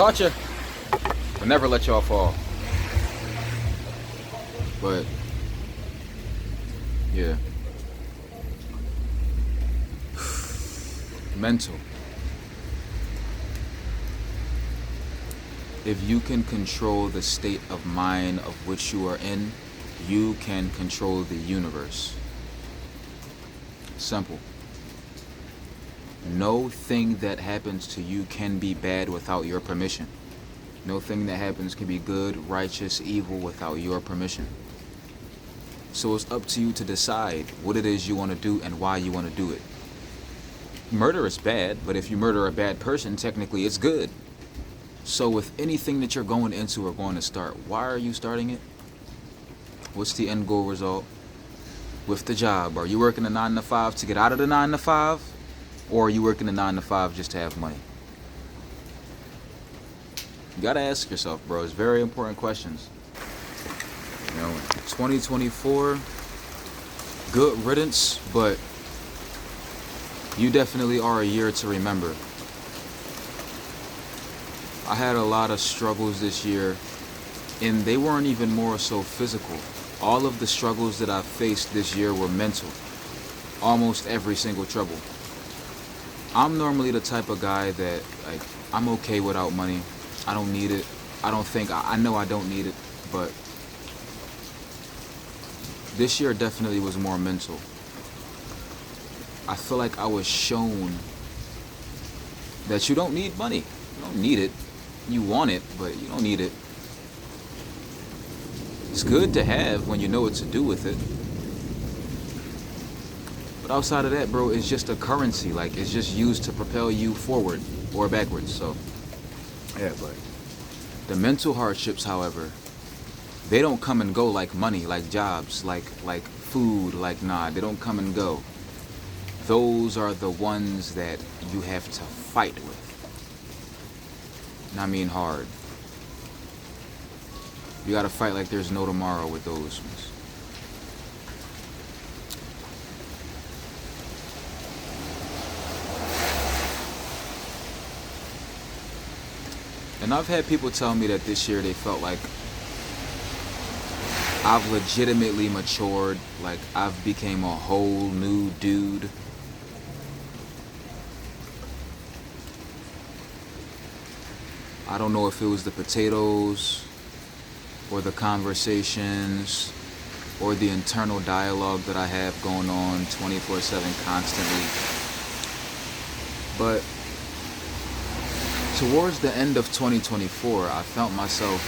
Caught you. I'll never let y'all fall. But yeah. Mental. If you can control the state of mind of which you are in, you can control the universe. Simple. No thing that happens to you can be bad without your permission. No thing that happens can be good, righteous, evil without your permission. So it's up to you to decide what it is you want to do and why you want to do it. Murder is bad, but if you murder a bad person, technically it's good. So with anything that you're going into or going to start, why are you starting it? What's the end goal result? With the job, are you working a 9 to 5 to get out of the 9 to 5? Or are you working a 9 to 5 just to have money? You gotta ask yourself, bro. It's very important questions. 2024, good riddance, but you definitely are a year to remember. I had a lot of struggles this year, and they weren't even more so physical. All of the struggles that I faced this year were mental. Almost every single trouble. I'm normally the type of guy that, like, I'm okay without money. I don't need it. I know I don't need it, but this year definitely was more mental. I feel like I was shown that you don't need money. You don't need it. You want it, but you don't need it. It's good to have when you know what to do with it. But outside of that, bro, it's just a currency. Like, it's just used to propel you forward or backwards. So, yeah, but the mental hardships, however, they don't come and go like money, like jobs, like food, they don't come and go. Those are the ones that you have to fight with. And I mean hard. You gotta fight like there's no tomorrow with those ones. And I've had people tell me that this year they felt like I've legitimately matured, like I've became a whole new dude. I don't know if it was the potatoes, or the conversations, or the internal dialogue that I have going on 24/7 constantly. But towards the end of 2024, I felt myself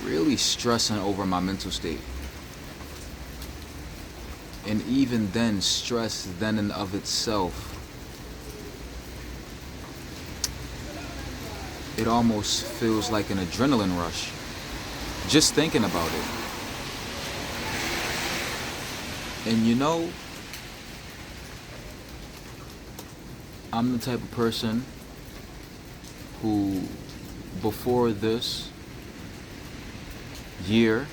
really stressing over my mental state. And even then, stress then and of itself, it almost feels like an adrenaline rush. Just thinking about it. And I'm the type of person who, before this year,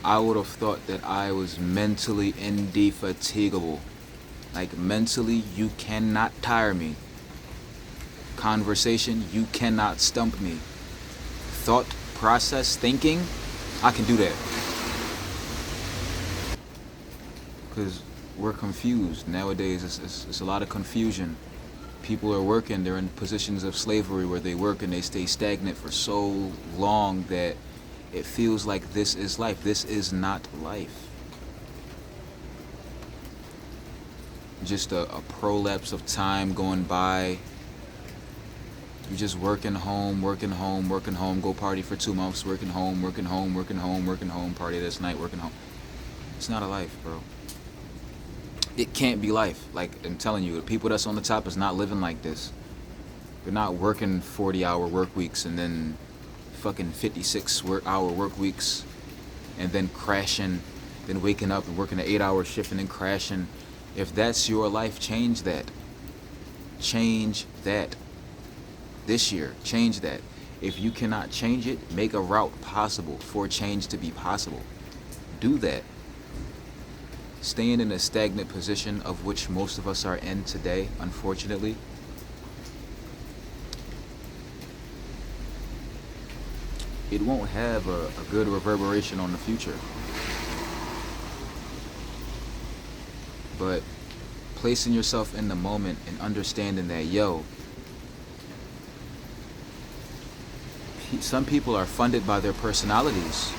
I would have thought that I was mentally indefatigable. Like, mentally, you cannot tire me. Conversation, you cannot stump me. Thought process, thinking, I can do that. Because we're confused. Nowadays, it's a lot of confusion. People are working, they're in positions of slavery where they work and they stay stagnant for so long that it feels like this is life. This is not life. Just a prolapse of time going by. You just working home, go party for 2 months, working home, party this night, working home. It's not a life, bro. It can't be life. Like, I'm telling you, the people that's on the top is not living like this. They're not working 40-hour work weeks and then fucking 56-hour work weeks and then crashing, then waking up and working an 8-hour shift and then crashing. If that's your life, change that. Change that. This year, change that. If you cannot change it, make a route possible for change to be possible. Do that. Staying in a stagnant position, of which most of us are in today, unfortunately, it won't have a good reverberation on the future. But placing yourself in the moment and understanding that, yo, some people are funded by their personalities.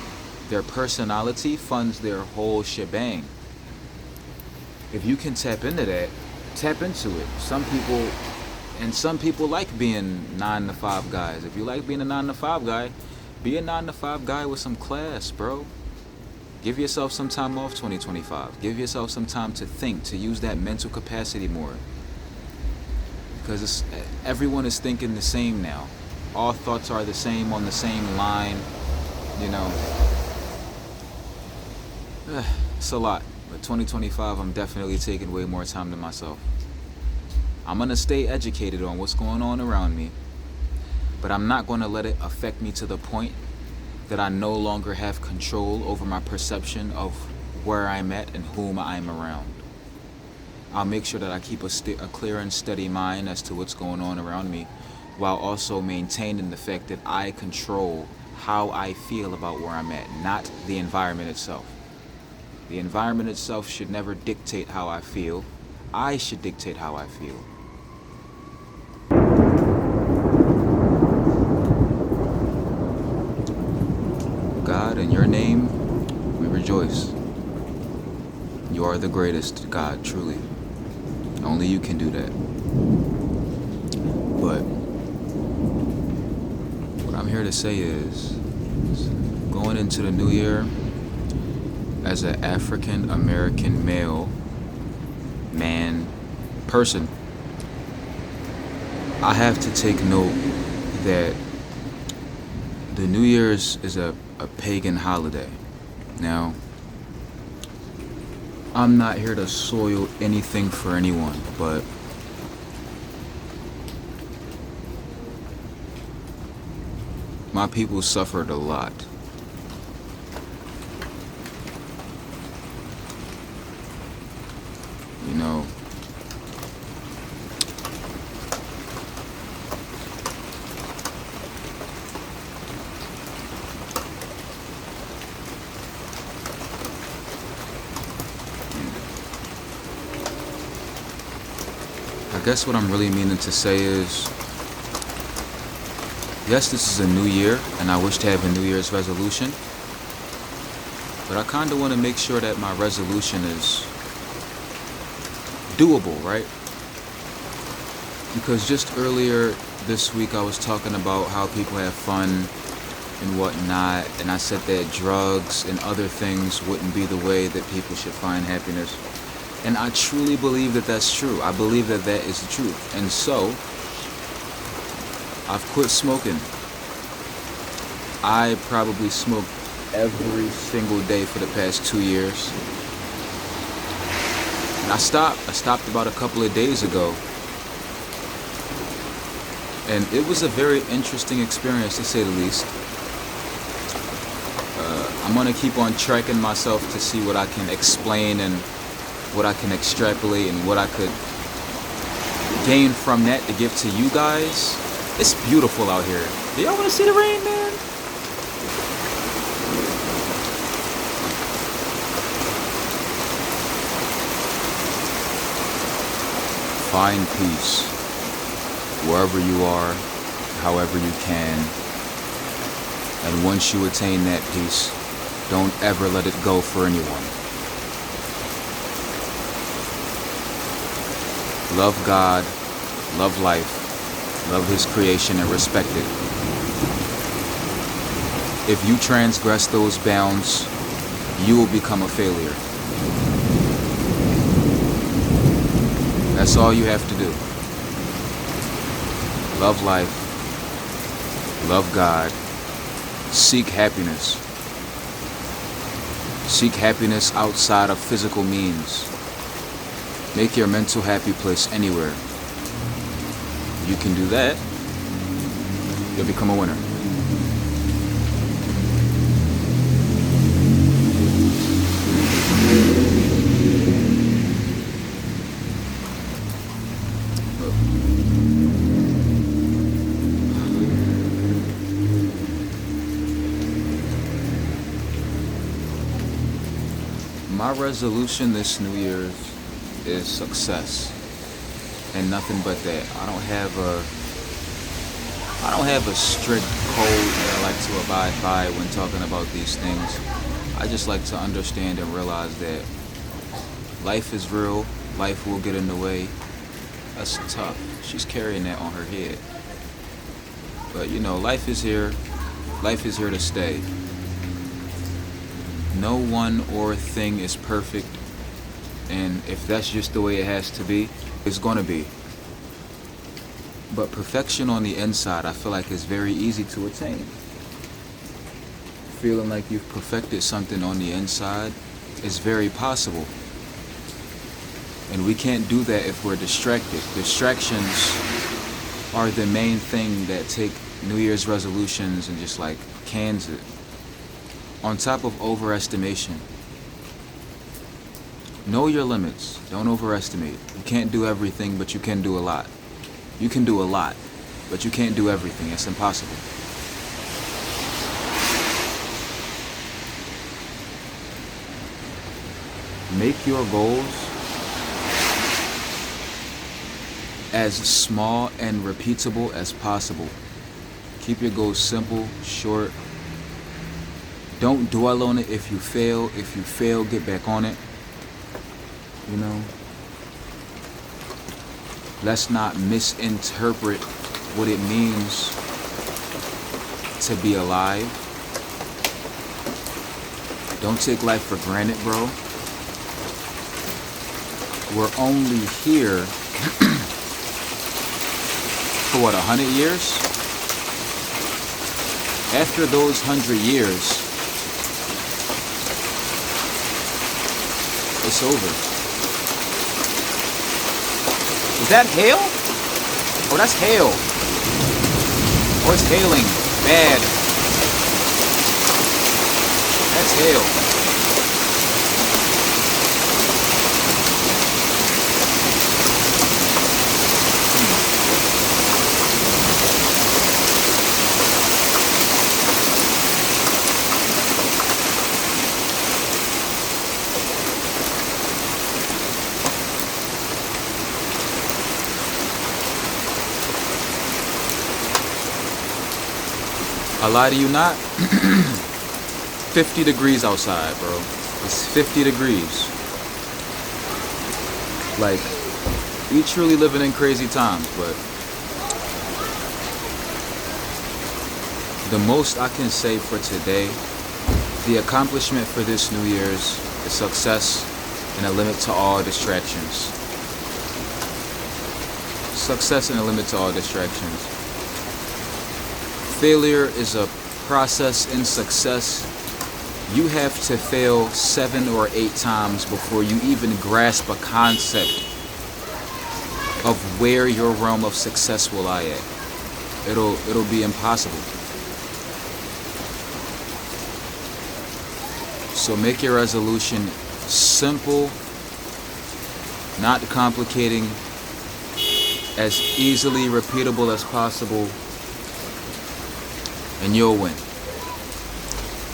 Their personality funds their whole shebang. If you can tap into that, tap into it. Some people like being 9 to 5 guys. If you like being a 9 to 5 guy, be a 9 to 5 guy with some class, bro. Give yourself some time off 2025. Give yourself some time to think, to use that mental capacity more. Because everyone is thinking the same now. All thoughts are the same, on the same line, you know. It's a lot. But 2025, I'm definitely taking way more time to myself. I'm going to stay educated on what's going on around me. But I'm not going to let it affect me to the point that I no longer have control over my perception of where I'm at and whom I'm around. I'll make sure that I keep a clear and steady mind as to what's going on around me, while also maintaining the fact that I control how I feel about where I'm at, not the environment itself. The environment itself should never dictate how I feel. I should dictate how I feel. God, in your name, we rejoice. You are the greatest, God, truly. Only you can do that. But what I'm here to say is going into the new year as an African American person, I have to take note that the New Year's is a pagan holiday. Now, I'm not here to soil anything for anyone, but my people suffered a lot. You know, I guess what I'm really meaning to say is, yes, this is a new year, and I wish to have a New Year's resolution, but I kind of want to make sure that my resolution is doable, right? Because just earlier this week I was talking about how people have fun and whatnot, and I said that drugs and other things wouldn't be the way that people should find happiness. And I truly believe that that's true. I believe that that is the truth. And so, I've quit smoking. I probably smoked every single day for the past 2 years. And I stopped about a couple of days ago. And it was a very interesting experience, to say the least. I'm going to keep on tracking myself to see what I can explain and what I can extrapolate and what I could gain from that to give to you guys. It's beautiful out here. Do y'all want to see the rain, man? Find peace wherever you are, however you can. And once you attain that peace, don't ever let it go for anyone. Love God, love life, love His creation, and respect it. If you transgress those bounds, you will become a failure. That's all you have to do. Love life, love God, seek happiness. Seek happiness outside of physical means. Make your mental happy place anywhere. You can do that, you'll become a winner. My resolution this New Year's is success and nothing but that. I don't have a strict code that I like to abide by when talking about these things. I just like to understand and realize that life is real, life will get in the way. That's tough. She's carrying that on her head. But life is here. Life is here to stay. No one or thing is perfect, and if that's just the way it has to be, it's gonna be. But perfection on the inside, I feel like is very easy to attain. Feeling like you've perfected something on the inside is very possible. And we can't do that if we're distracted. Distractions are the main thing that take New Year's resolutions and just like cans it. On top of overestimation. Know your limits. Don't overestimate. You can't do everything, but you can do a lot. You can do a lot, but you can't do everything. It's impossible. Make your goals as small and repeatable as possible. Keep your goals simple, short. Don't dwell on it if you fail. If you fail, get back on it. Let's not misinterpret what it means to be alive. Don't take life for granted, bro. We're only here for 100 years? After those 100 years, it's over. Is that hail? Oh, that's hail. Oh, it's hailing. Bad. That's hail. I lie to you not. 50 degrees outside, bro. It's 50 degrees. Like, we truly living in crazy times, but the most I can say for today, the accomplishment for this New Year's is success and a limit to all distractions. Success and a limit to all distractions. Failure is a process in success. You have to fail 7 or 8 times before you even grasp a concept of where your realm of success will lie at. It'll be impossible. So make your resolution simple, not complicating, as easily repeatable as possible, and you'll win.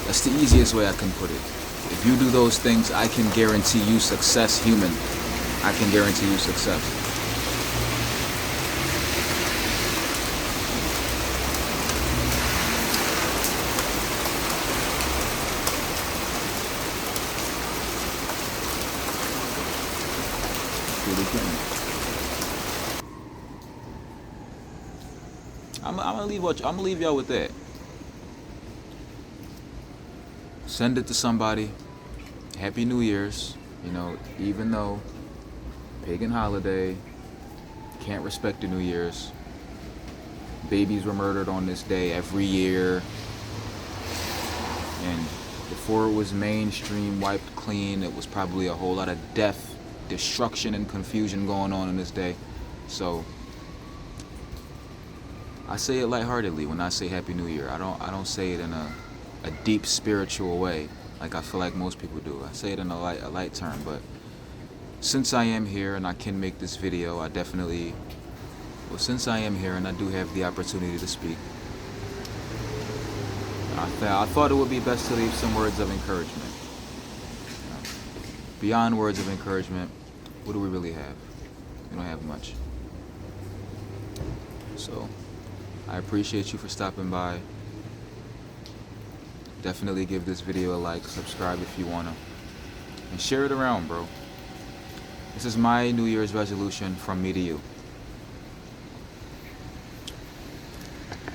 That's the easiest way I can put it. If you do those things, I can guarantee you success, human. I can guarantee you success. I'm gonna leave y'all with that. Send it to somebody. Happy New Year's. Even though pagan holiday, can't respect the New Year's. Babies were murdered on this day every year. And before it was mainstream, wiped clean, it was probably a whole lot of death, destruction, and confusion going on this day. So I say it lightheartedly when I say Happy New Year. I don't say it in a deep spiritual way like I feel like most people do. I say it in a light term, but since I am here and I can make this video, since I am here and I do have the opportunity to speak, I thought it would be best to leave some words of encouragement. beyond words of encouragement, what do we really have? We don't have much. So, I appreciate you for stopping by. Definitely give this video a like, subscribe if you wanna, and share it around, bro. This is my New Year's resolution from me to you.